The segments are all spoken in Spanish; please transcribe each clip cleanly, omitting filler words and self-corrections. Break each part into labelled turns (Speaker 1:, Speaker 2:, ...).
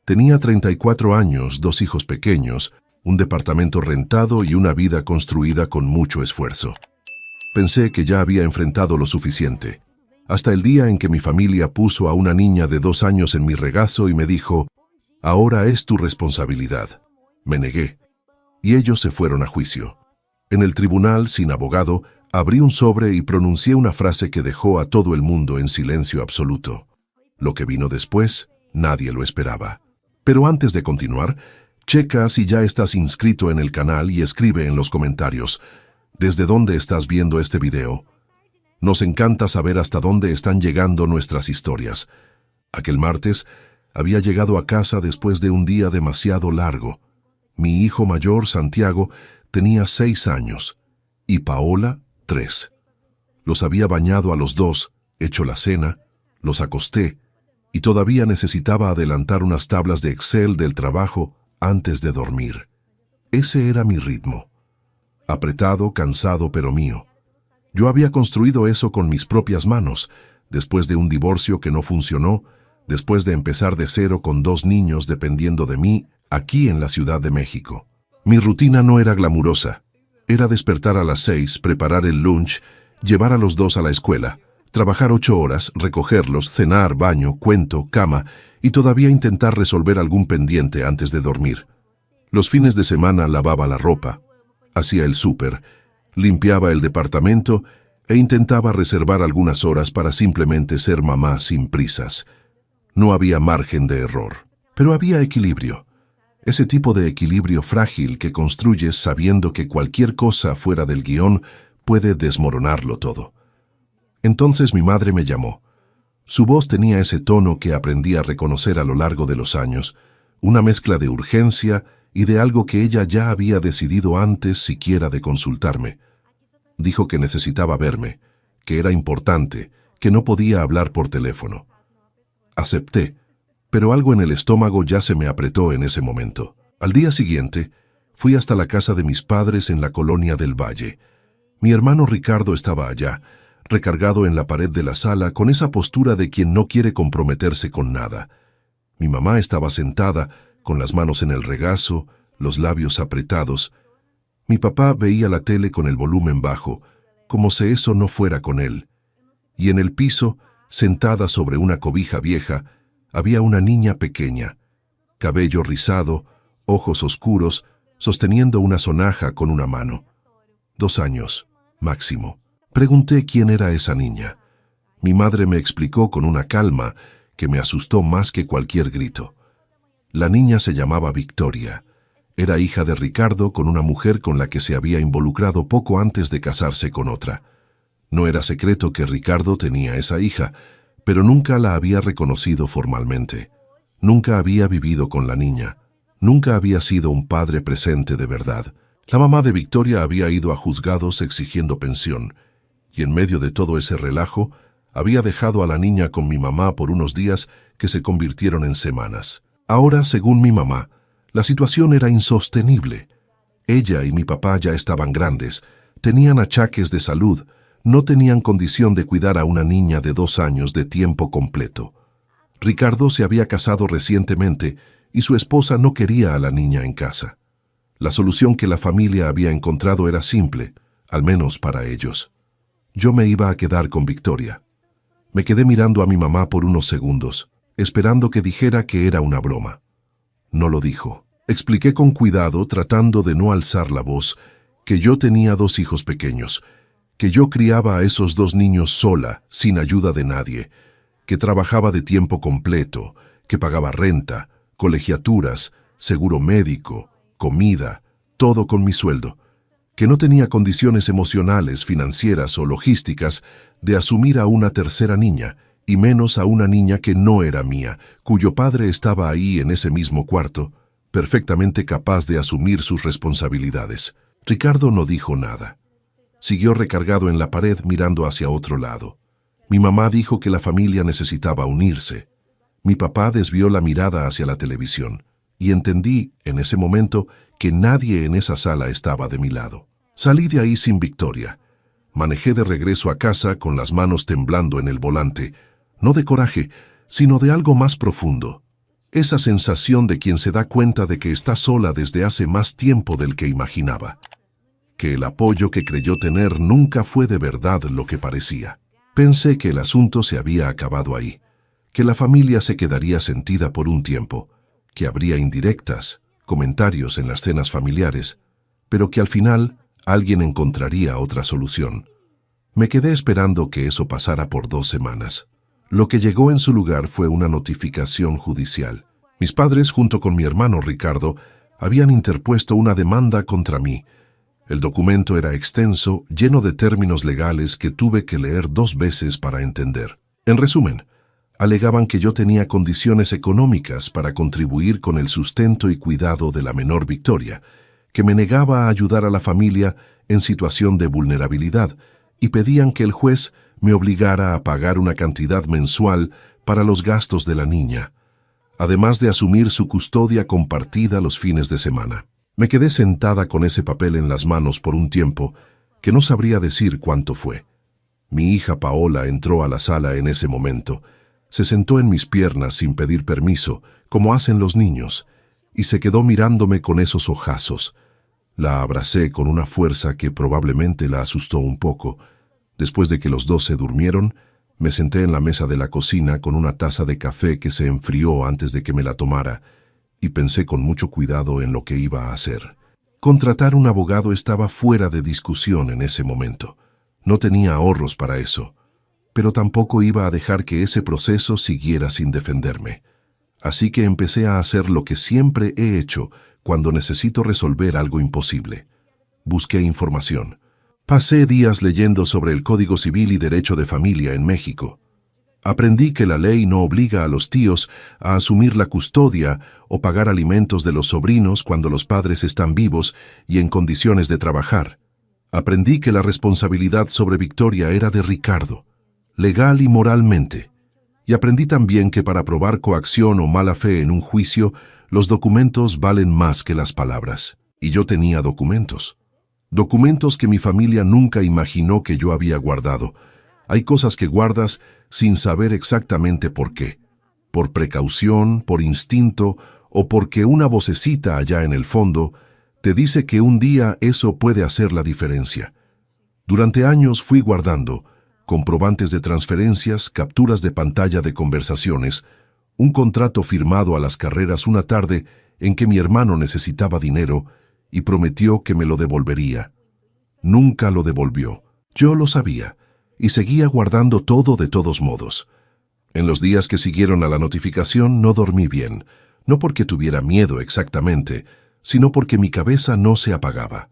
Speaker 1: Tenía 34 años, 2 hijos pequeños, un departamento rentado y una vida construida con mucho esfuerzo. Pensé que ya había enfrentado lo suficiente, hasta el día en que mi familia puso a una niña de 2 años en mi regazo y me dijo, «Ahora es tu responsabilidad». Me negué, y ellos se fueron a juicio. En el tribunal, sin abogado, abrí un sobre y pronuncié una frase que dejó a todo el mundo en silencio absoluto. Lo que vino después, nadie lo esperaba. Pero antes de continuar, checa si ya estás inscrito en el canal y escribe en los comentarios ¿desde dónde estás viendo este video? Nos encanta saber hasta dónde están llegando nuestras historias. Aquel martes, había llegado a casa después de un día demasiado largo. Mi hijo mayor, Santiago, tenía 6 años y Paola, 3. Los había bañado a los 2, hecho la cena, los acosté y todavía necesitaba adelantar unas tablas de Excel del trabajo antes de dormir. Ese era mi ritmo. Apretado, cansado, pero mío. Yo había construido eso con mis propias manos, después de un divorcio que no funcionó, después de empezar de cero con 2 niños dependiendo de mí, aquí en la Ciudad de México. Mi rutina no era glamurosa. Era despertar a las 6, preparar el lunch, llevar a los 2 a la escuela, trabajar 8 horas, recogerlos, cenar, baño, cuento, cama y todavía intentar resolver algún pendiente antes de dormir. Los fines de semana lavaba la ropa, hacía el súper, limpiaba el departamento e intentaba reservar algunas horas para simplemente ser mamá sin prisas. No había margen de error, pero había equilibrio. Ese tipo de equilibrio frágil que construyes sabiendo que cualquier cosa fuera del guión puede desmoronarlo todo. Entonces mi madre me llamó. Su voz tenía ese tono que aprendí a reconocer a lo largo de los años, una mezcla de urgencia y de algo que ella ya había decidido antes siquiera de consultarme. Dijo que necesitaba verme, que era importante, que no podía hablar por teléfono. Acepté, pero algo en el estómago ya se me apretó en ese momento. Al día siguiente, fui hasta la casa de mis padres en la colonia del Valle. Mi hermano Ricardo estaba allá, recargado en la pared de la sala con esa postura de quien no quiere comprometerse con nada. Mi mamá estaba sentada, con las manos en el regazo, los labios apretados. Mi papá veía la tele con el volumen bajo, como si eso no fuera con él. Y en el piso, sentada sobre una cobija vieja, había una niña pequeña, cabello rizado, ojos oscuros, sosteniendo una sonaja con una mano. 2 años, máximo. Pregunté quién era esa niña. Mi madre me explicó con una calma que me asustó más que cualquier grito. La niña se llamaba Victoria. Era hija de Ricardo con una mujer con la que se había involucrado poco antes de casarse con otra. No era secreto que Ricardo tenía esa hija, pero nunca la había reconocido formalmente. Nunca había vivido con la niña. Nunca había sido un padre presente de verdad. La mamá de Victoria había ido a juzgados exigiendo pensión, y en medio de todo ese relajo, había dejado a la niña con mi mamá por unos días que se convirtieron en semanas. Ahora, según mi mamá, la situación era insostenible. Ella y mi papá ya estaban grandes, tenían achaques de salud, no tenían condición de cuidar a una niña de 2 años de tiempo completo. Ricardo se había casado recientemente y su esposa no quería a la niña en casa. La solución que la familia había encontrado era simple, al menos para ellos. Yo me iba a quedar con Victoria. Me quedé mirando a mi mamá por unos segundos, esperando que dijera que era una broma. No lo dijo. Expliqué con cuidado, tratando de no alzar la voz, que yo tenía 2 hijos pequeños, que yo criaba a esos 2 niños sola, sin ayuda de nadie, que trabajaba de tiempo completo, que pagaba renta, colegiaturas, seguro médico, comida, todo con mi sueldo, que no tenía condiciones emocionales, financieras o logísticas de asumir a una tercera niña, y menos a una niña que no era mía, cuyo padre estaba ahí en ese mismo cuarto, perfectamente capaz de asumir sus responsabilidades. Ricardo no dijo nada. Siguió recargado en la pared mirando hacia otro lado. Mi mamá dijo que la familia necesitaba unirse. Mi papá desvió la mirada hacia la televisión, y entendí, en ese momento, que nadie en esa sala estaba de mi lado. Salí de ahí sin Victoria. Manejé de regreso a casa con las manos temblando en el volante, no de coraje, sino de algo más profundo. Esa sensación de quien se da cuenta de que está sola desde hace más tiempo del que imaginaba. Que el apoyo que creyó tener nunca fue de verdad lo que parecía. Pensé que el asunto se había acabado ahí, que la familia se quedaría sentida por un tiempo, que habría indirectas, comentarios en las cenas familiares, pero que al final alguien encontraría otra solución. Me quedé esperando que eso pasara por 2 semanas. Lo que llegó en su lugar fue una notificación judicial. Mis padres, junto con mi hermano Ricardo, habían interpuesto una demanda contra mí. El documento era extenso, lleno de términos legales que tuve que leer 2 veces para entender. En resumen, alegaban que yo tenía condiciones económicas para contribuir con el sustento y cuidado de la menor Victoria, que me negaba a ayudar a la familia en situación de vulnerabilidad, y pedían que el juez me obligara a pagar una cantidad mensual para los gastos de la niña, además de asumir su custodia compartida los fines de semana. Me quedé sentada con ese papel en las manos por un tiempo que no sabría decir cuánto fue. Mi hija Paola entró a la sala en ese momento, se sentó en mis piernas sin pedir permiso, como hacen los niños, y se quedó mirándome con esos ojazos. La abracé con una fuerza que probablemente la asustó un poco. Después de que los 2 se durmieron, me senté en la mesa de la cocina con una taza de café que se enfrió antes de que me la tomara, y pensé con mucho cuidado en lo que iba a hacer. Contratar un abogado estaba fuera de discusión en ese momento. No tenía ahorros para eso, pero tampoco iba a dejar que ese proceso siguiera sin defenderme. Así que empecé a hacer lo que siempre he hecho cuando necesito resolver algo imposible. Busqué información. Pasé días leyendo sobre el Código Civil y Derecho de Familia en México. Aprendí que la ley no obliga a los tíos a asumir la custodia o pagar alimentos de los sobrinos cuando los padres están vivos y en condiciones de trabajar. Aprendí que la responsabilidad sobre Victoria era de Ricardo, legal y moralmente. Y aprendí también que para probar coacción o mala fe en un juicio, los documentos valen más que las palabras. Y yo tenía documentos. Documentos que mi familia nunca imaginó que yo había guardado. Hay cosas que guardas sin saber exactamente por qué. Por precaución, por instinto o porque una vocecita allá en el fondo te dice que un día eso puede hacer la diferencia. Durante años fui guardando comprobantes de transferencias, capturas de pantalla de conversaciones, un contrato firmado a las carreras una tarde en que mi hermano necesitaba dinero y prometió que me lo devolvería. Nunca lo devolvió. Yo lo sabía, y seguía guardando todo de todos modos. En los días que siguieron a la notificación no dormí bien, no porque tuviera miedo exactamente, sino porque mi cabeza no se apagaba.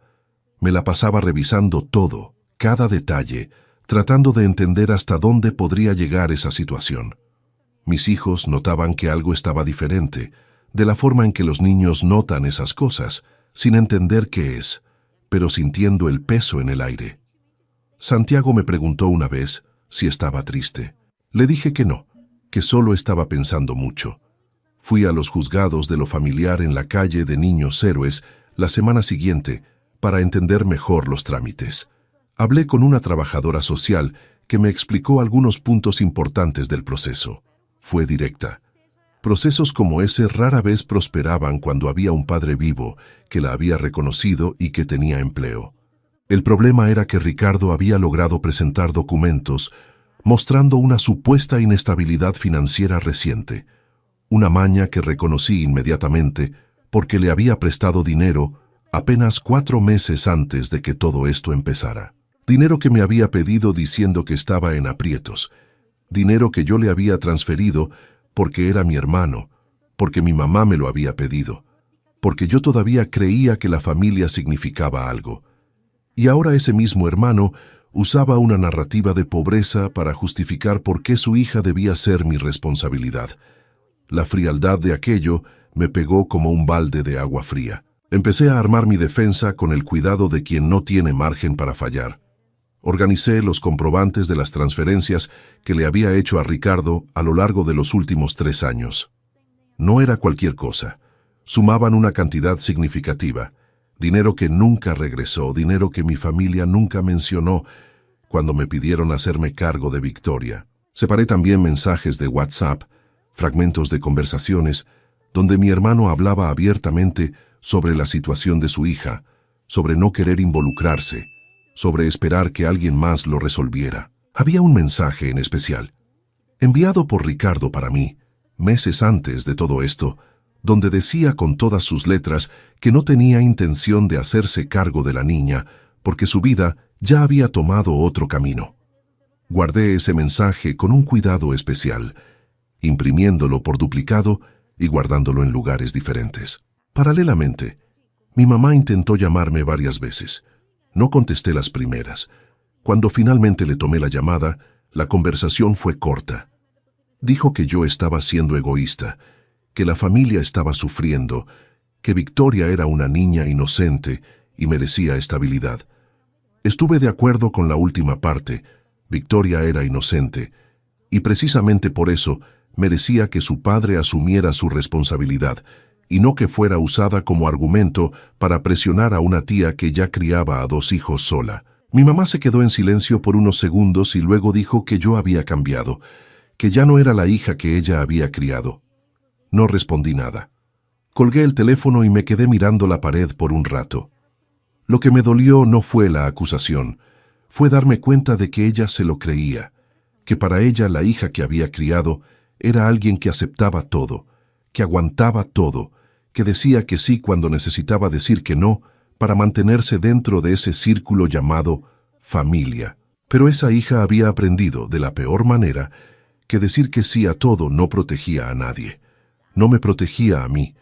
Speaker 1: Me la pasaba revisando todo, cada detalle, tratando de entender hasta dónde podría llegar esa situación. Mis hijos notaban que algo estaba diferente, de la forma en que los niños notan esas cosas, sin entender qué es, pero sintiendo el peso en el aire. Santiago me preguntó una vez si estaba triste. Le dije que no, que solo estaba pensando mucho. Fui a los juzgados de lo familiar en la calle de Niños Héroes la semana siguiente para entender mejor los trámites. Hablé con una trabajadora social que me explicó algunos puntos importantes del proceso. Fue directa. Procesos como ese rara vez prosperaban cuando había un padre vivo que la había reconocido y que tenía empleo. El problema era que Ricardo había logrado presentar documentos mostrando una supuesta inestabilidad financiera reciente, una maña que reconocí inmediatamente porque le había prestado dinero apenas 4 meses antes de que todo esto empezara. Dinero que me había pedido diciendo que estaba en aprietos, dinero que yo le había transferido porque era mi hermano, porque mi mamá me lo había pedido, porque yo todavía creía que la familia significaba algo. Y ahora ese mismo hermano usaba una narrativa de pobreza para justificar por qué su hija debía ser mi responsabilidad. La frialdad de aquello me pegó como un balde de agua fría. Empecé a armar mi defensa con el cuidado de quien no tiene margen para fallar. Organicé los comprobantes de las transferencias que le había hecho a Ricardo a lo largo de los últimos 3 años. No era cualquier cosa. Sumaban una cantidad significativa. Dinero que nunca regresó, dinero que mi familia nunca mencionó cuando me pidieron hacerme cargo de Victoria. Separé también mensajes de WhatsApp, fragmentos de conversaciones, donde mi hermano hablaba abiertamente sobre la situación de su hija, sobre no querer involucrarse, sobre esperar que alguien más lo resolviera. Había un mensaje en especial, enviado por Ricardo para mí, meses antes de todo esto, donde decía con todas sus letras que no tenía intención de hacerse cargo de la niña, porque su vida ya había tomado otro camino. Guardé ese mensaje con un cuidado especial, imprimiéndolo por duplicado y guardándolo en lugares diferentes. Paralelamente, mi mamá intentó llamarme varias veces. No contesté las primeras. Cuando finalmente le tomé la llamada, la conversación fue corta. Dijo que yo estaba siendo egoísta, que la familia estaba sufriendo, que Victoria era una niña inocente y merecía estabilidad. Estuve de acuerdo con la última parte. Victoria era inocente, y precisamente por eso merecía que su padre asumiera su responsabilidad, y no que fuera usada como argumento para presionar a una tía que ya criaba a 2 hijos sola. Mi mamá se quedó en silencio por unos segundos y luego dijo que yo había cambiado, que ya no era la hija que ella había criado. No respondí nada. Colgué el teléfono y me quedé mirando la pared por un rato. Lo que me dolió no fue la acusación, fue darme cuenta de que ella se lo creía, que para ella la hija que había criado era alguien que aceptaba todo, que aguantaba todo, que decía que sí cuando necesitaba decir que no para mantenerse dentro de ese círculo llamado familia. Pero esa hija había aprendido, de la peor manera, que decir que sí a todo no protegía a nadie. No me protegía a mí,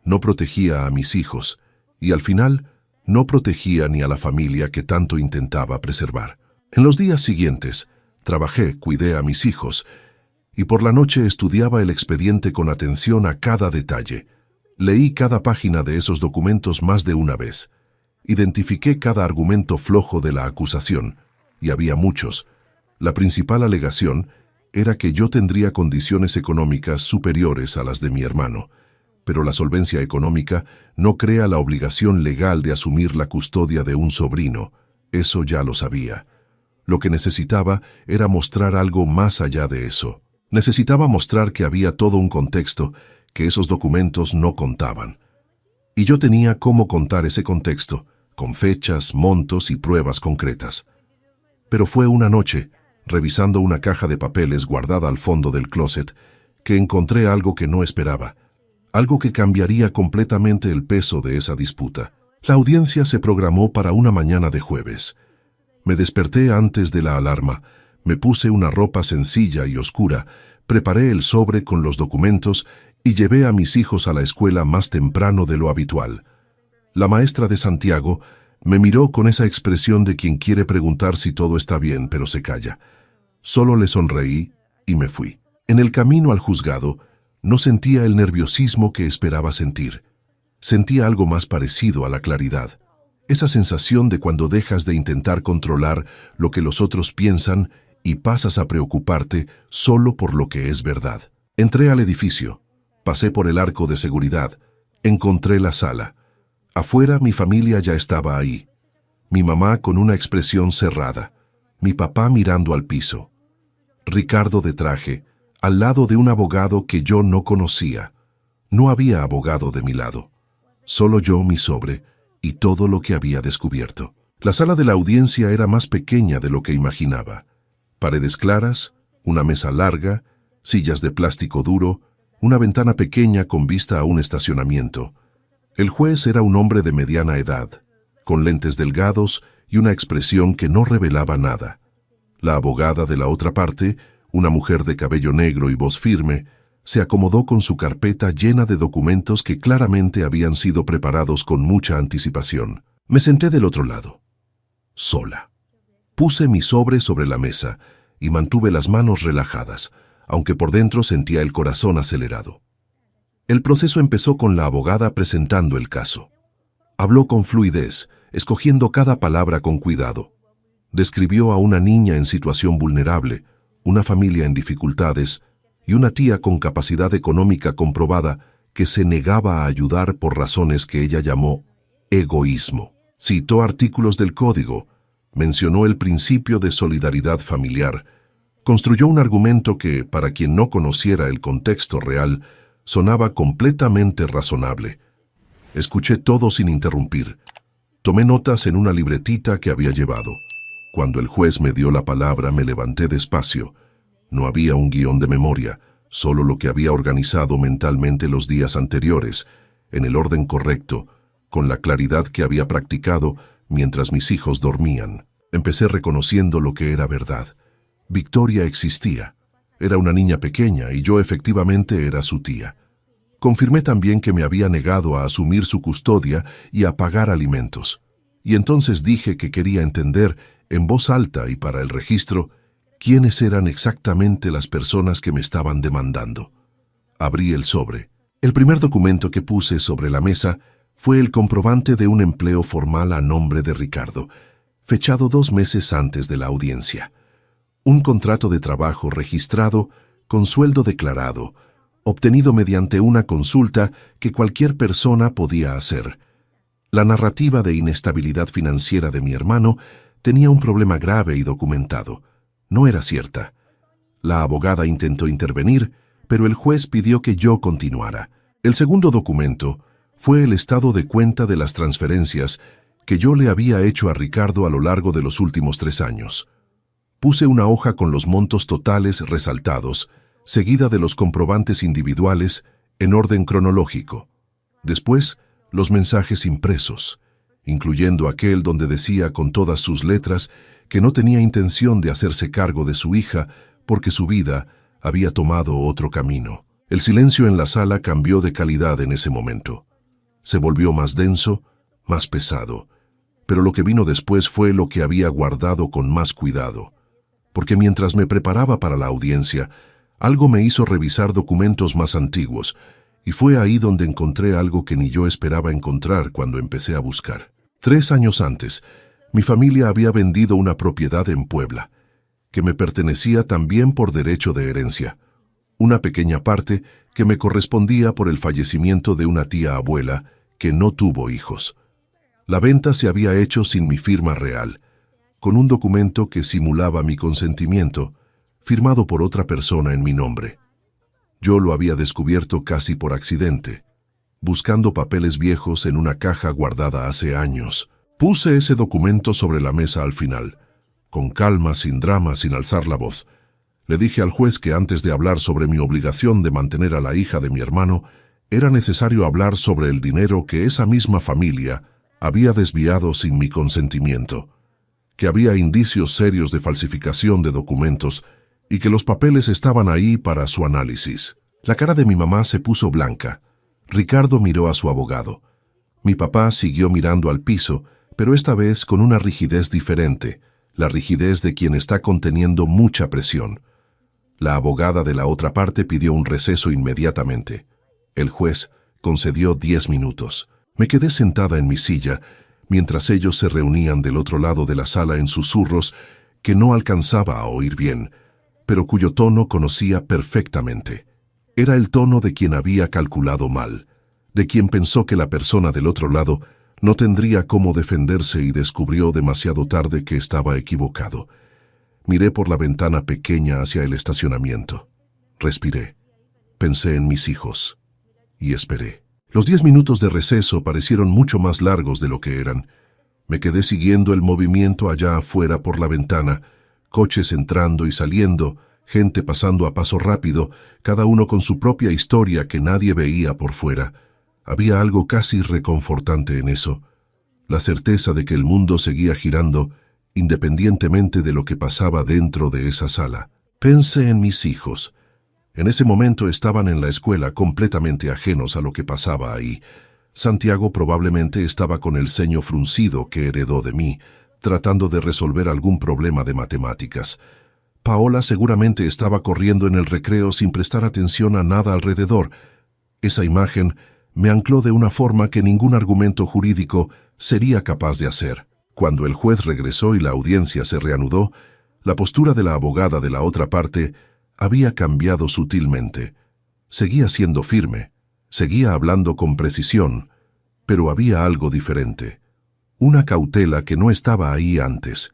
Speaker 1: no protegía a mis hijos, y al final no protegía ni a la familia que tanto intentaba preservar. En los días siguientes, trabajé, cuidé a mis hijos, y por la noche estudiaba el expediente con atención a cada detalle. Leí cada página de esos documentos más de una vez. Identifiqué cada argumento flojo de la acusación, y había muchos. La principal alegación era que yo tendría condiciones económicas superiores a las de mi hermano, pero la solvencia económica no crea la obligación legal de asumir la custodia de un sobrino. Eso ya lo sabía. Lo que necesitaba era mostrar algo más allá de eso. Necesitaba mostrar que había todo un contexto que esos documentos no contaban. Y yo tenía cómo contar ese contexto, con fechas, montos y pruebas concretas. Pero fue una noche, revisando una caja de papeles guardada al fondo del closet, que encontré algo que no esperaba, algo que cambiaría completamente el peso de esa disputa. La audiencia se programó para una mañana de jueves. Me desperté antes de la alarma, me puse una ropa sencilla y oscura, preparé el sobre con los documentos y llevé a mis hijos a la escuela más temprano de lo habitual. La maestra de Santiago me miró con esa expresión de quien quiere preguntar si todo está bien, pero se calla. Solo le sonreí y me fui. En el camino al juzgado, no sentía el nerviosismo que esperaba sentir. Sentía algo más parecido a la claridad. Esa sensación de cuando dejas de intentar controlar lo que los otros piensan y pasas a preocuparte solo por lo que es verdad. Entré al edificio, pasé por el arco de seguridad, encontré la sala. Afuera mi familia ya estaba ahí. Mi mamá con una expresión cerrada, mi papá mirando al piso. Ricardo de traje, al lado de un abogado que yo no conocía. No había abogado de mi lado. Solo yo, mi sobre, y todo lo que había descubierto. La sala de la audiencia era más pequeña de lo que imaginaba. Paredes claras, una mesa larga, sillas de plástico duro, una ventana pequeña con vista a un estacionamiento. El juez era un hombre de mediana edad, con lentes delgados y una expresión que no revelaba nada. La abogada de la otra parte, una mujer de cabello negro y voz firme, se acomodó con su carpeta llena de documentos que claramente habían sido preparados con mucha anticipación. Me senté del otro lado, sola. Puse mi sobre la mesa y mantuve las manos relajadas, aunque por dentro sentía el corazón acelerado. El proceso empezó con la abogada presentando el caso. Habló con fluidez, escogiendo cada palabra con cuidado. Describió a una niña en situación vulnerable, una familia en dificultades y una tía con capacidad económica comprobada que se negaba a ayudar por razones que ella llamó egoísmo. Citó artículos del código, mencionó el principio de solidaridad familiar, construyó un argumento que, para quien no conociera el contexto real, Sonaba completamente razonable. Escuché todo sin interrumpir. Tomé notas en una libretita que había llevado. Cuando el juez me dio la palabra, me levanté despacio. No había un guión de memoria, solo lo que había organizado mentalmente los días anteriores, en el orden correcto, con la claridad que había practicado mientras mis hijos dormían. Empecé reconociendo lo que era verdad. Victoria existía. Era una niña pequeña y yo efectivamente era su tía. Confirmé también que me había negado a asumir su custodia y a pagar alimentos. Y entonces dije que quería entender, en voz alta y para el registro, quiénes eran exactamente las personas que me estaban demandando. Abrí el sobre. El primer documento que puse sobre la mesa fue el comprobante de un empleo formal a nombre de Ricardo, fechado 2 meses antes de la audiencia. Un contrato de trabajo registrado con sueldo declarado, obtenido mediante una consulta que cualquier persona podía hacer. La narrativa de inestabilidad financiera de mi hermano tenía un problema grave y documentado. No era cierta. La abogada intentó intervenir, pero el juez pidió que yo continuara. El segundo documento fue el estado de cuenta de las transferencias que yo le había hecho a Ricardo a lo largo de los últimos 3 años. Puse una hoja con los montos totales resaltados, seguida de los comprobantes individuales en orden cronológico. Después, los mensajes impresos, incluyendo aquel donde decía con todas sus letras que no tenía intención de hacerse cargo de su hija porque su vida había tomado otro camino. El silencio en la sala cambió de calidad en ese momento. Se volvió más denso, más pesado, pero lo que vino después fue lo que había guardado con más cuidado, porque mientras me preparaba para la audiencia, algo me hizo revisar documentos más antiguos, y fue ahí donde encontré algo que ni yo esperaba encontrar cuando empecé a buscar. 3 años antes, mi familia había vendido una propiedad en Puebla, que me pertenecía también por derecho de herencia, una pequeña parte que me correspondía por el fallecimiento de una tía abuela que no tuvo hijos. La venta se había hecho sin mi firma real, con un documento que simulaba mi consentimiento, firmado por otra persona en mi nombre. Yo lo había descubierto casi por accidente, buscando papeles viejos en una caja guardada hace años. Puse ese documento sobre la mesa al final, con calma, sin drama, sin alzar la voz. Le dije al juez que antes de hablar sobre mi obligación de mantener a la hija de mi hermano, era necesario hablar sobre el dinero que esa misma familia había desviado sin mi consentimiento, que había indicios serios de falsificación de documentos y que los papeles estaban ahí para su análisis. La cara de mi mamá se puso blanca. Ricardo miró a su abogado. Mi papá siguió mirando al piso, pero esta vez con una rigidez diferente, la rigidez de quien está conteniendo mucha presión. La abogada de la otra parte pidió un receso inmediatamente. El juez concedió 10 minutos. Me quedé sentada en mi silla, mientras ellos se reunían del otro lado de la sala en susurros que no alcanzaba a oír bien, pero cuyo tono conocía perfectamente. Era el tono de quien había calculado mal, de quien pensó que la persona del otro lado no tendría cómo defenderse y descubrió demasiado tarde que estaba equivocado. Miré por la ventana pequeña hacia el estacionamiento. Respiré. Pensé en mis hijos. Y esperé. Los 10 minutos de receso parecieron mucho más largos de lo que eran. Me quedé siguiendo el movimiento allá afuera por la ventana, coches entrando y saliendo, gente pasando a paso rápido, cada uno con su propia historia que nadie veía por fuera. Había algo casi reconfortante en eso, la certeza de que el mundo seguía girando independientemente de lo que pasaba dentro de esa sala. Pensé en mis hijos. En ese momento estaban en la escuela completamente ajenos a lo que pasaba ahí. Santiago probablemente estaba con el ceño fruncido que heredó de mí, tratando de resolver algún problema de matemáticas. Paola seguramente estaba corriendo en el recreo sin prestar atención a nada alrededor. Esa imagen me ancló de una forma que ningún argumento jurídico sería capaz de hacer. Cuando el juez regresó y la audiencia se reanudó, la postura de la abogada de la otra parte había cambiado sutilmente. Seguía siendo firme, seguía hablando con precisión, pero había algo diferente. Una cautela que no estaba ahí antes.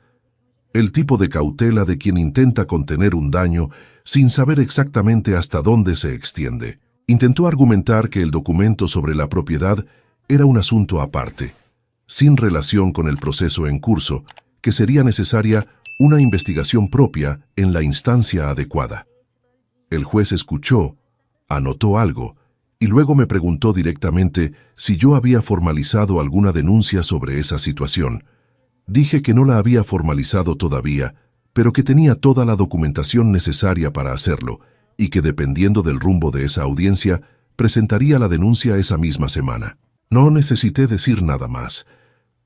Speaker 1: El tipo de cautela de quien intenta contener un daño sin saber exactamente hasta dónde se extiende. Intentó argumentar que el documento sobre la propiedad era un asunto aparte, sin relación con el proceso en curso, que sería necesaria una investigación propia en la instancia adecuada. El juez escuchó, anotó algo, y luego me preguntó directamente si yo había formalizado alguna denuncia sobre esa situación. Dije que no la había formalizado todavía, pero que tenía toda la documentación necesaria para hacerlo, y que dependiendo del rumbo de esa audiencia, presentaría la denuncia esa misma semana. No necesité decir nada más.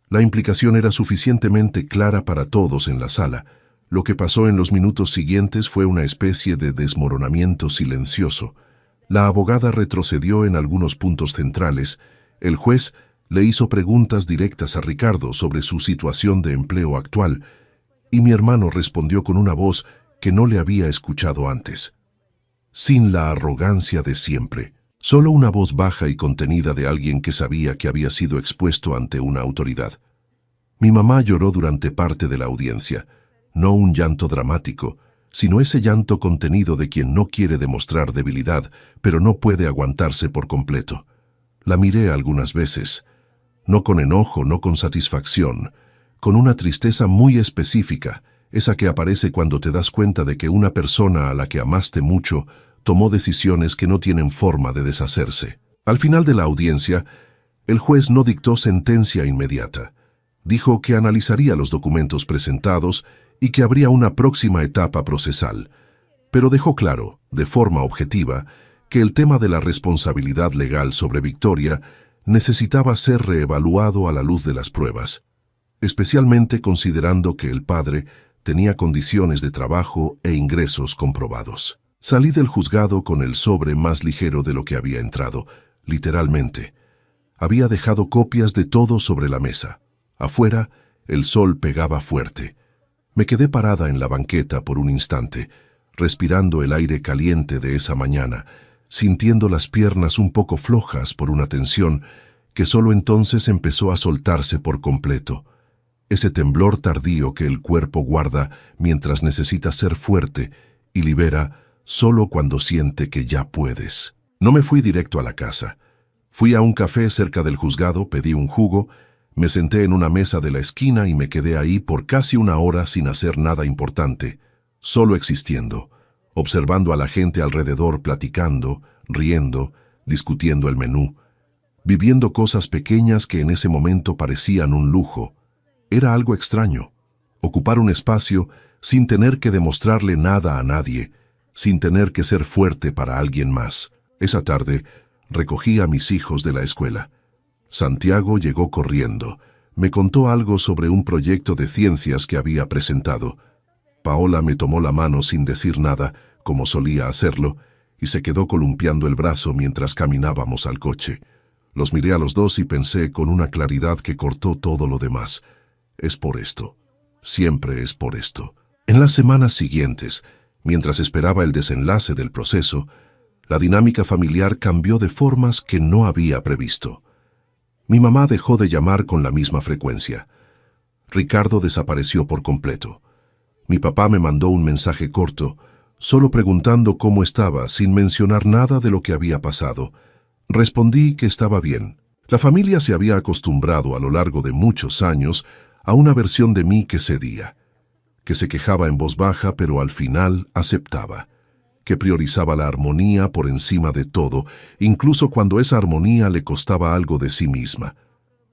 Speaker 1: La implicación era suficientemente clara para todos en la sala. Lo que pasó en los minutos siguientes fue una especie de desmoronamiento silencioso. La abogada retrocedió en algunos puntos centrales. El juez le hizo preguntas directas a Ricardo sobre su situación de empleo actual, y mi hermano respondió con una voz que no le había escuchado antes. Sin la arrogancia de siempre, solo una voz baja y contenida de alguien que sabía que había sido expuesto ante una autoridad. Mi mamá lloró durante parte de la audiencia, no un llanto dramático, sino ese llanto contenido de quien no quiere demostrar debilidad, pero no puede aguantarse por completo. La miré algunas veces, no con enojo, no con satisfacción, con una tristeza muy específica, esa que aparece cuando te das cuenta de que una persona a la que amaste mucho tomó decisiones que no tienen forma de deshacerse. Al final de la audiencia, el juez no dictó sentencia inmediata. Dijo que analizaría los documentos presentados y que habría una próxima etapa procesal, pero dejó claro, de forma objetiva, que el tema de la responsabilidad legal sobre Victoria necesitaba ser reevaluado a la luz de las pruebas, especialmente considerando que el padre tenía condiciones de trabajo e ingresos comprobados. Salí del juzgado con el sobre más ligero de lo que había entrado, literalmente. Había dejado copias de todo sobre la mesa. Afuera, el sol pegaba fuerte. Me quedé parada en la banqueta por un instante, respirando el aire caliente de esa mañana, sintiendo las piernas un poco flojas por una tensión que solo entonces empezó a soltarse por completo. Ese temblor tardío que el cuerpo guarda mientras necesita ser fuerte y libera solo cuando siente que ya puedes. No me fui directo a la casa. Fui a un café cerca del juzgado, pedí un jugo, me senté en una mesa de la esquina y me quedé ahí por casi una hora sin hacer nada importante, solo existiendo, observando a la gente alrededor platicando, riendo, discutiendo el menú, viviendo cosas pequeñas que en ese momento parecían un lujo. Era algo extraño, ocupar un espacio sin tener que demostrarle nada a nadie, sin tener que ser fuerte para alguien más. Esa tarde recogí a mis hijos de la escuela. Santiago llegó corriendo. Me contó algo sobre un proyecto de ciencias que había presentado. Paola me tomó la mano sin decir nada, como solía hacerlo, y se quedó columpiando el brazo mientras caminábamos al coche. Los miré a los dos y pensé con una claridad que cortó todo lo demás. Es por esto. Siempre es por esto. En las semanas siguientes, mientras esperaba el desenlace del proceso, la dinámica familiar cambió de formas que no había previsto. Mi mamá dejó de llamar con la misma frecuencia. Ricardo desapareció por completo. Mi papá me mandó un mensaje corto, solo preguntando cómo estaba, sin mencionar nada de lo que había pasado. Respondí que estaba bien. La familia se había acostumbrado a lo largo de muchos años a una versión de mí que cedía, que se quejaba en voz baja pero al final aceptaba, que priorizaba la armonía por encima de todo, incluso cuando esa armonía le costaba algo de sí misma.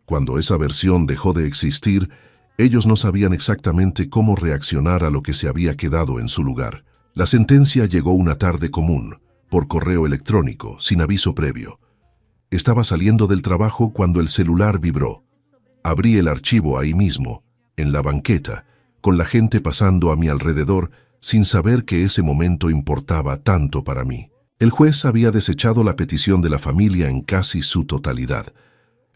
Speaker 1: Cuando esa versión dejó de existir, ellos no sabían exactamente cómo reaccionar a lo que se había quedado en su lugar. La sentencia llegó una tarde común, por correo electrónico, sin aviso previo. Estaba saliendo del trabajo cuando el celular vibró. Abrí el archivo ahí mismo, en la banqueta, con la gente pasando a mi alrededor, sin saber que ese momento importaba tanto para mí. El juez había desechado la petición de la familia en casi su totalidad.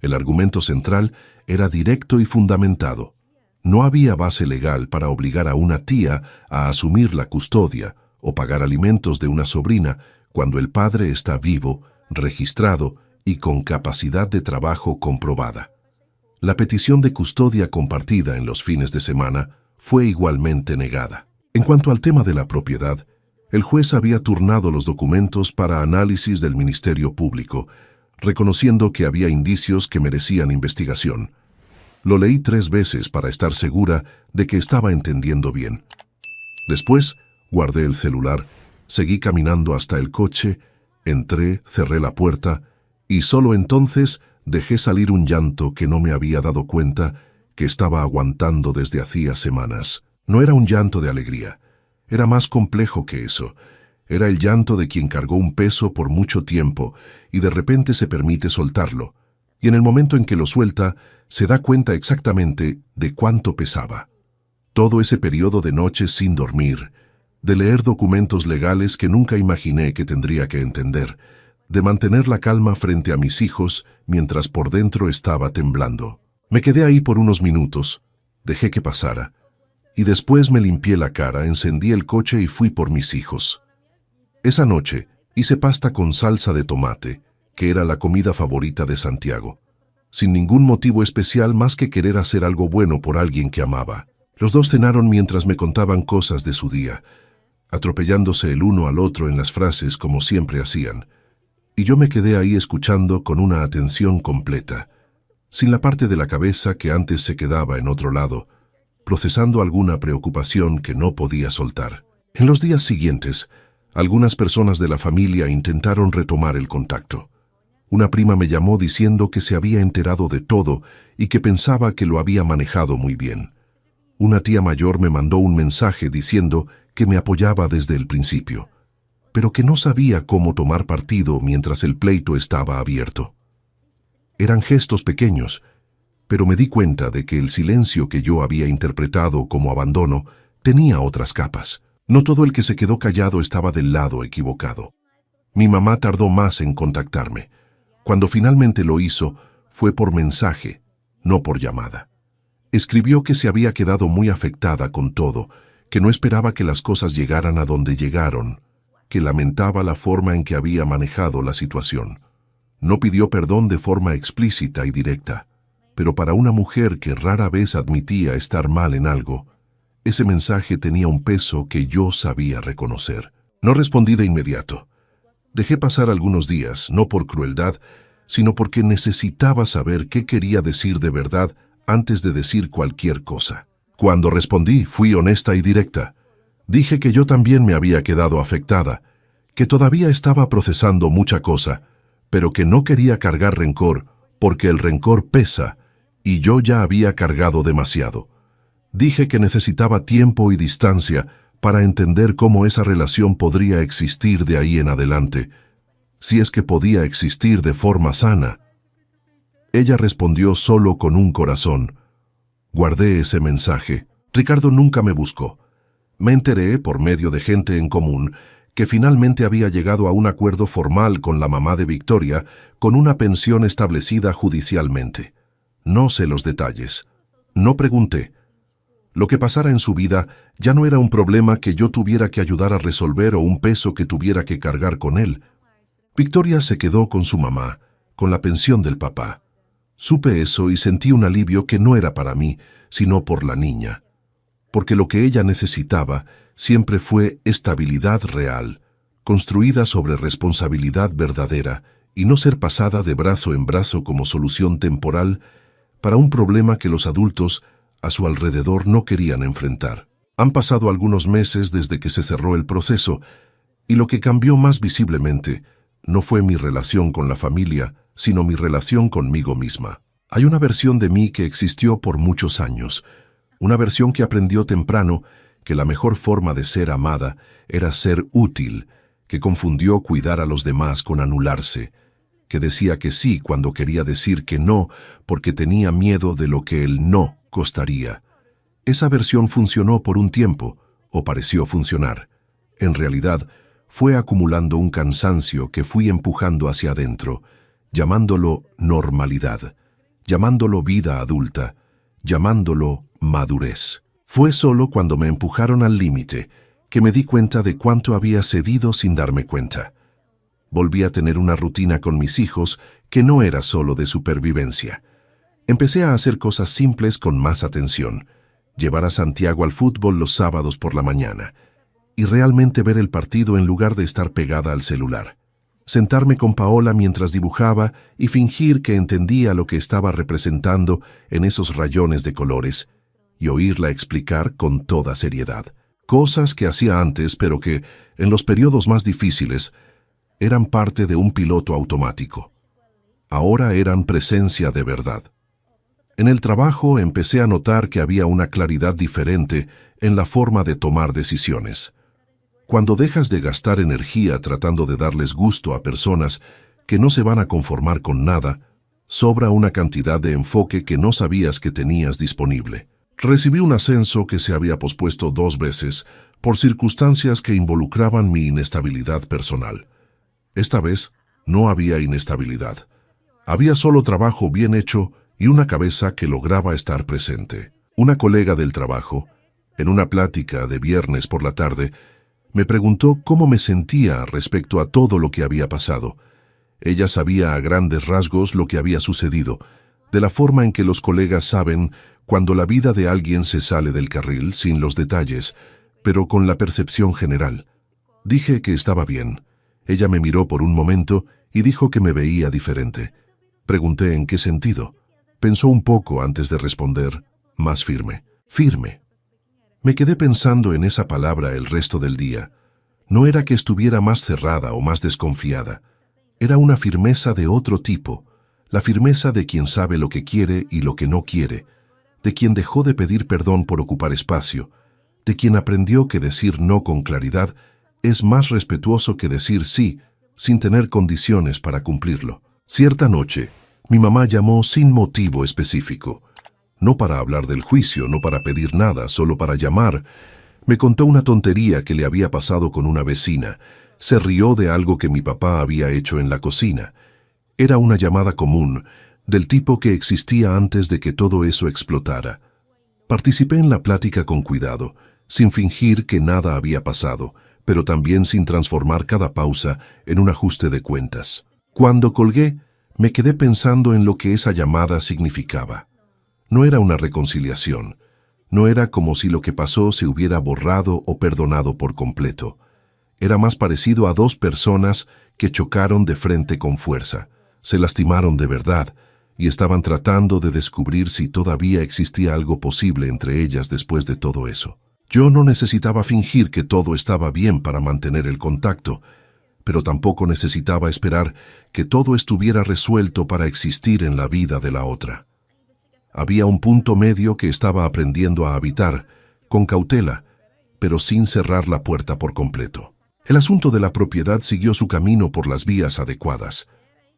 Speaker 1: El argumento central era directo y fundamentado. No había base legal para obligar a una tía a asumir la custodia o pagar alimentos de una sobrina cuando el padre está vivo, registrado y con capacidad de trabajo comprobada. La petición de custodia compartida en los fines de semana fue igualmente negada. En cuanto al tema de la propiedad, El juez había turnado los documentos para análisis del Ministerio Público, reconociendo que había indicios que merecían investigación. Lo leí 3 veces para estar segura de que estaba entendiendo bien. Después, guardé el celular, seguí caminando hasta el coche, entré, cerré la puerta y solo entonces dejé salir un llanto que no me había dado cuenta que estaba aguantando desde hacía semanas. No era un llanto de alegría. Era más complejo que eso. Era el llanto de quien cargó un peso por mucho tiempo y de repente se permite soltarlo. Y en el momento en que lo suelta, se da cuenta exactamente de cuánto pesaba. Todo ese periodo de noches sin dormir, de leer documentos legales que nunca imaginé que tendría que entender, de mantener la calma frente a mis hijos mientras por dentro estaba temblando. Me quedé ahí por unos minutos, dejé que pasara. Y después me limpié la cara, encendí el coche y fui por mis hijos. Esa noche hice pasta con salsa de tomate, que era la comida favorita de Santiago, sin ningún motivo especial más que querer hacer algo bueno por alguien que amaba. Los dos cenaron mientras me contaban cosas de su día, atropellándose el uno al otro en las frases como siempre hacían, y yo me quedé ahí escuchando con una atención completa, sin la parte de la cabeza que antes se quedaba en otro lado, procesando alguna preocupación que no podía soltar. En los días siguientes, algunas personas de la familia intentaron retomar el contacto. Una prima me llamó diciendo que se había enterado de todo y que pensaba que lo había manejado muy bien. Una tía mayor me mandó un mensaje diciendo que me apoyaba desde el principio, pero que no sabía cómo tomar partido mientras el pleito estaba abierto. Eran gestos pequeños, pero me di cuenta de que el silencio que yo había interpretado como abandono tenía otras capas. No todo el que se quedó callado estaba del lado equivocado. Mi mamá tardó más en contactarme. Cuando finalmente lo hizo, fue por mensaje, no por llamada. Escribió que se había quedado muy afectada con todo, que no esperaba que las cosas llegaran a donde llegaron, que lamentaba la forma en que había manejado la situación. No pidió perdón de forma explícita y directa, pero para una mujer que rara vez admitía estar mal en algo, ese mensaje tenía un peso que yo sabía reconocer. No respondí de inmediato. Dejé pasar algunos días, no por crueldad, sino porque necesitaba saber qué quería decir de verdad antes de decir cualquier cosa. Cuando respondí, fui honesta y directa. Dije que yo también me había quedado afectada, que todavía estaba procesando mucha cosa, pero que no quería cargar rencor, porque el rencor pesa, y yo ya había cargado demasiado. Dije que necesitaba tiempo y distancia para entender cómo esa relación podría existir de ahí en adelante, si es que podía existir de forma sana. Ella respondió solo con un corazón. Guardé ese mensaje. Ricardo nunca me buscó. Me enteré, por medio de gente en común, que finalmente había llegado a un acuerdo formal con la mamá de Victoria, con una pensión establecida judicialmente. No sé los detalles. No pregunté. Lo que pasara en su vida ya no era un problema que yo tuviera que ayudar a resolver o un peso que tuviera que cargar con él. Victoria se quedó con su mamá, con la pensión del papá. Supe eso y sentí un alivio que no era para mí, sino por la niña. Porque lo que ella necesitaba siempre fue estabilidad real, construida sobre responsabilidad verdadera y no ser pasada de brazo en brazo como solución temporal para un problema que los adultos a su alrededor no querían enfrentar. Han pasado algunos meses desde que se cerró el proceso, y lo que cambió más visiblemente no fue mi relación con la familia, sino mi relación conmigo misma. Hay una versión de mí que existió por muchos años, una versión que aprendió temprano que la mejor forma de ser amada era ser útil, que confundió cuidar a los demás con anularse, que decía que sí cuando quería decir que no porque tenía miedo de lo que el no costaría. Esa versión funcionó por un tiempo, o pareció funcionar. En realidad, fue acumulando un cansancio que fui empujando hacia adentro, llamándolo normalidad, llamándolo vida adulta, llamándolo madurez. Fue solo cuando me empujaron al límite que me di cuenta de cuánto había cedido sin darme cuenta. Volví a tener una rutina con mis hijos que no era solo de supervivencia. Empecé a hacer cosas simples con más atención. Llevar a Santiago al fútbol los sábados por la mañana. y realmente ver el partido en lugar de estar pegada al celular. Sentarme con Paola mientras dibujaba y fingir que entendía lo que estaba representando en esos rayones de colores y oírla explicar con toda seriedad. Cosas que hacía antes, pero que, en los periodos más difíciles, eran parte de un piloto automático. Ahora eran presencia de verdad. En el trabajo empecé a notar que había una claridad diferente en la forma de tomar decisiones. Cuando dejas de gastar energía tratando de darles gusto a personas que no se van a conformar con nada, sobra una cantidad de enfoque que no sabías que tenías disponible. Recibí un ascenso que se había pospuesto 2 veces por circunstancias que involucraban mi inestabilidad personal. Esta vez no había inestabilidad. Había solo trabajo bien hecho y una cabeza que lograba estar presente. Una colega del trabajo, en una plática de viernes por la tarde, me preguntó cómo me sentía respecto a todo lo que había pasado. Ella sabía a grandes rasgos lo que había sucedido, de la forma en que los colegas saben cuando la vida de alguien se sale del carril sin los detalles, pero con la percepción general. Dije que estaba bien. Ella me miró por un momento y dijo que me veía diferente. Pregunté en qué sentido. Pensó un poco antes de responder, más firme. Firme. Me quedé pensando en esa palabra el resto del día. No era que estuviera más cerrada o más desconfiada. Era una firmeza de otro tipo, la firmeza de quien sabe lo que quiere y lo que no quiere, de quien dejó de pedir perdón por ocupar espacio, de quien aprendió que decir no con claridad es más respetuoso que decir sí, sin tener condiciones para cumplirlo. Cierta noche, mi mamá llamó sin motivo específico. No para hablar del juicio, no para pedir nada, solo para llamar. Me contó una tontería que le había pasado con una vecina. Se rió de algo que mi papá había hecho en la cocina. Era una llamada común, del tipo que existía antes de que todo eso explotara. Participé en la plática con cuidado, sin fingir que nada había pasado, pero también sin transformar cada pausa en un ajuste de cuentas. Cuando colgué, me quedé pensando en lo que esa llamada significaba. No era una reconciliación. No era como si lo que pasó se hubiera borrado o perdonado por completo. Era más parecido a 2 personas que chocaron de frente con fuerza, se lastimaron de verdad y estaban tratando de descubrir si todavía existía algo posible entre ellas después de todo eso. Yo no necesitaba fingir que todo estaba bien para mantener el contacto, pero tampoco necesitaba esperar que todo estuviera resuelto para existir en la vida de la otra. Había un punto medio que estaba aprendiendo a habitar, con cautela, pero sin cerrar la puerta por completo. El asunto de la propiedad siguió su camino por las vías adecuadas.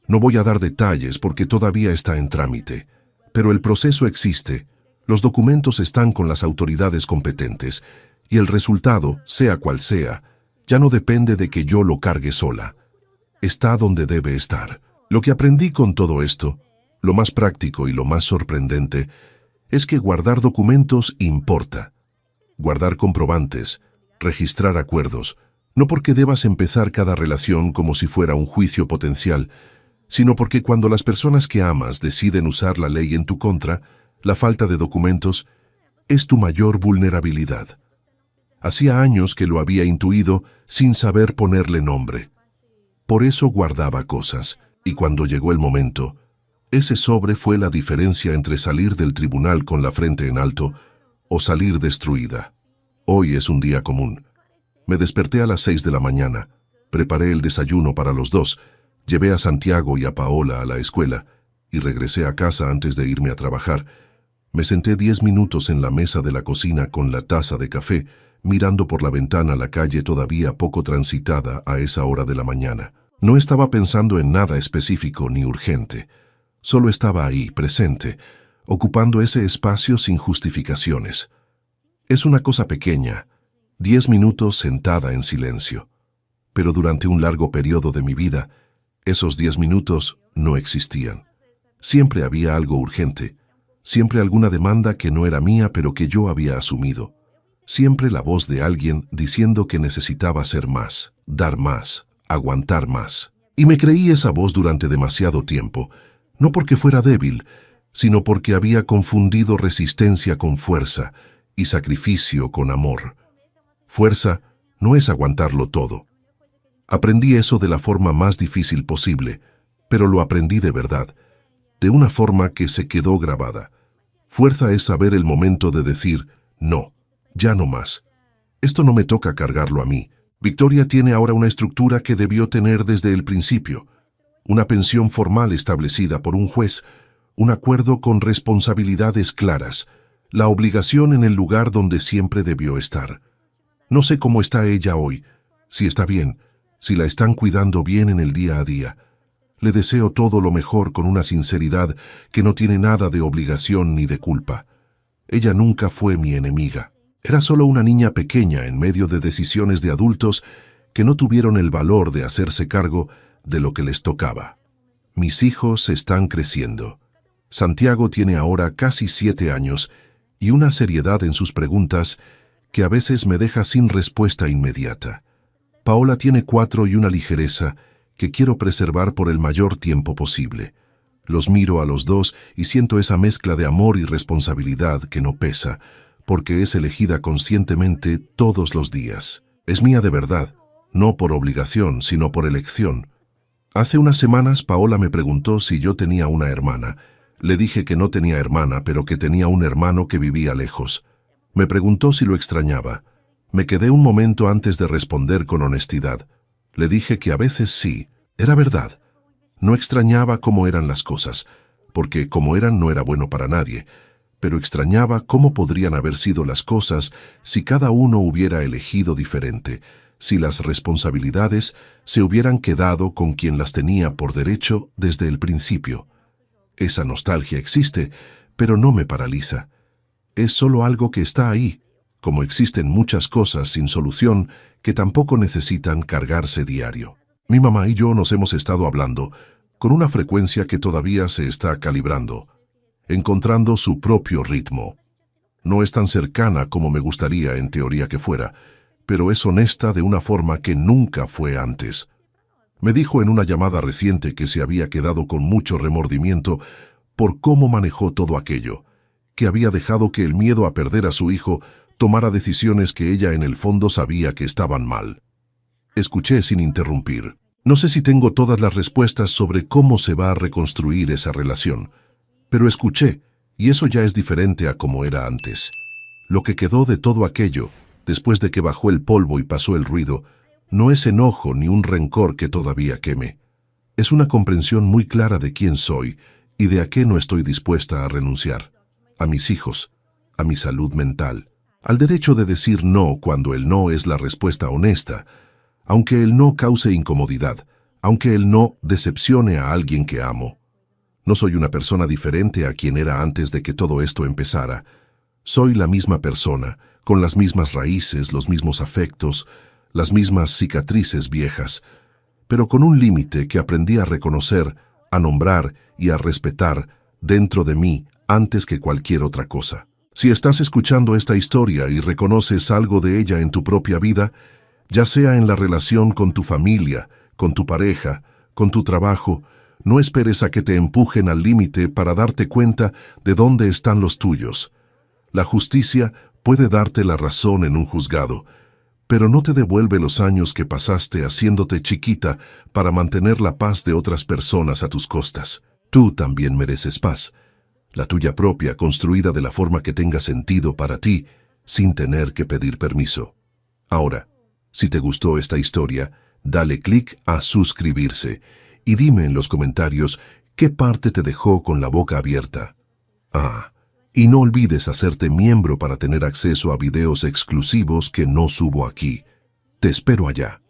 Speaker 1: No voy a dar detalles porque todavía está en trámite, pero el proceso existe, los documentos están con las autoridades competentes, y el resultado, sea cual sea, ya no depende de que yo lo cargue sola. Está donde debe estar. Lo que aprendí con todo esto, lo más práctico y lo más sorprendente, es que guardar documentos importa. Guardar comprobantes, registrar acuerdos, no porque debas empezar cada relación como si fuera un juicio potencial, sino porque cuando las personas que amas deciden usar la ley en tu contra, la falta de documentos es tu mayor vulnerabilidad. Hacía años que lo había intuido sin saber ponerle nombre. Por eso guardaba cosas, y cuando llegó el momento, ese sobre fue la diferencia entre salir del tribunal con la frente en alto o salir destruida. Hoy es un día común. Me desperté a las 6 de la mañana, preparé el desayuno para los 2, llevé a Santiago y a Paola a la escuela y regresé a casa antes de irme a trabajar. Me senté 10 minutos en la mesa de la cocina con la taza de café, mirando por la ventana la calle todavía poco transitada a esa hora de la mañana. No estaba pensando en nada específico ni urgente. Solo estaba ahí, presente, ocupando ese espacio sin justificaciones. Es una cosa pequeña, 10 minutos sentada en silencio. Pero durante un largo periodo de mi vida, esos 10 minutos no existían. Siempre había algo urgente, siempre alguna demanda que no era mía pero que yo había asumido. Siempre la voz de alguien diciendo que necesitaba hacer más, dar más, aguantar más. Y me creí esa voz durante demasiado tiempo, no porque fuera débil, sino porque había confundido resistencia con fuerza y sacrificio con amor. Fuerza no es aguantarlo todo. Aprendí eso de la forma más difícil posible, pero lo aprendí de verdad, de una forma que se quedó grabada. Fuerza es saber el momento de decir, no, ya no más. Esto no me toca cargarlo a mí. Victoria tiene ahora una estructura que debió tener desde el principio. Una pensión formal establecida por un juez, un acuerdo con responsabilidades claras, la obligación en el lugar donde siempre debió estar. No sé cómo está ella hoy, si está bien, si la están cuidando bien en el día a día. Le deseo todo lo mejor con una sinceridad que no tiene nada de obligación ni de culpa. Ella nunca fue mi enemiga. Era solo una niña pequeña en medio de decisiones de adultos que no tuvieron el valor de hacerse cargo de lo que les tocaba. Mis hijos están creciendo. Santiago tiene ahora casi 7 años y una seriedad en sus preguntas que a veces me deja sin respuesta inmediata. Paola tiene 4 y una ligereza que quiero preservar por el mayor tiempo posible. Los miro a los dos y siento esa mezcla de amor y responsabilidad que no pesa, porque es elegida conscientemente todos los días. Es mía de verdad, no por obligación, sino por elección. Hace unas semanas Paola me preguntó si yo tenía una hermana. Le dije que no tenía hermana, pero que tenía un hermano que vivía lejos. Me preguntó si lo extrañaba. Me quedé un momento antes de responder con honestidad. Le dije que a veces sí, era verdad. No extrañaba cómo eran las cosas, porque como eran no era bueno para nadie, pero extrañaba cómo podrían haber sido las cosas si cada uno hubiera elegido diferente, si las responsabilidades se hubieran quedado con quien las tenía por derecho desde el principio. Esa nostalgia existe, pero no me paraliza. Es solo algo que está ahí, como existen muchas cosas sin solución que tampoco necesitan cargarse diario. Mi mamá y yo nos hemos estado hablando con una frecuencia que todavía se está calibrando, encontrando su propio ritmo. No es tan cercana como me gustaría en teoría que fuera, pero es honesta de una forma que nunca fue antes. Me dijo en una llamada reciente que se había quedado con mucho remordimiento por cómo manejó todo aquello, que había dejado que el miedo a perder a su hijo tomara decisiones que ella en el fondo sabía que estaban mal. Escuché sin interrumpir. No sé si tengo todas las respuestas sobre cómo se va a reconstruir esa relación, pero escuché, y eso ya es diferente a como era antes. Lo que quedó de todo aquello, después de que bajó el polvo y pasó el ruido, no es enojo ni un rencor que todavía queme. Es una comprensión muy clara de quién soy y de a qué no estoy dispuesta a renunciar. A mis hijos, a mi salud mental, al derecho de decir no cuando el no es la respuesta honesta, aunque el no cause incomodidad, aunque el no decepcione a alguien que amo. No soy una persona diferente a quien era antes de que todo esto empezara. Soy la misma persona, con las mismas raíces, los mismos afectos, las mismas cicatrices viejas, pero con un límite que aprendí a reconocer, a nombrar y a respetar dentro de mí antes que cualquier otra cosa. Si estás escuchando esta historia y reconoces algo de ella en tu propia vida, ya sea en la relación con tu familia, con tu pareja, con tu trabajo, no esperes a que te empujen al límite para darte cuenta de dónde están los tuyos. La justicia puede darte la razón en un juzgado, pero no te devuelve los años que pasaste haciéndote chiquita para mantener la paz de otras personas a tus costas. Tú también mereces paz, la tuya propia, construida de la forma que tenga sentido para ti, sin tener que pedir permiso. Ahora, si te gustó esta historia, dale clic a suscribirse y dime en los comentarios qué parte te dejó con la boca abierta. Y no olvides hacerte miembro para tener acceso a videos exclusivos que no subo aquí. Te espero allá.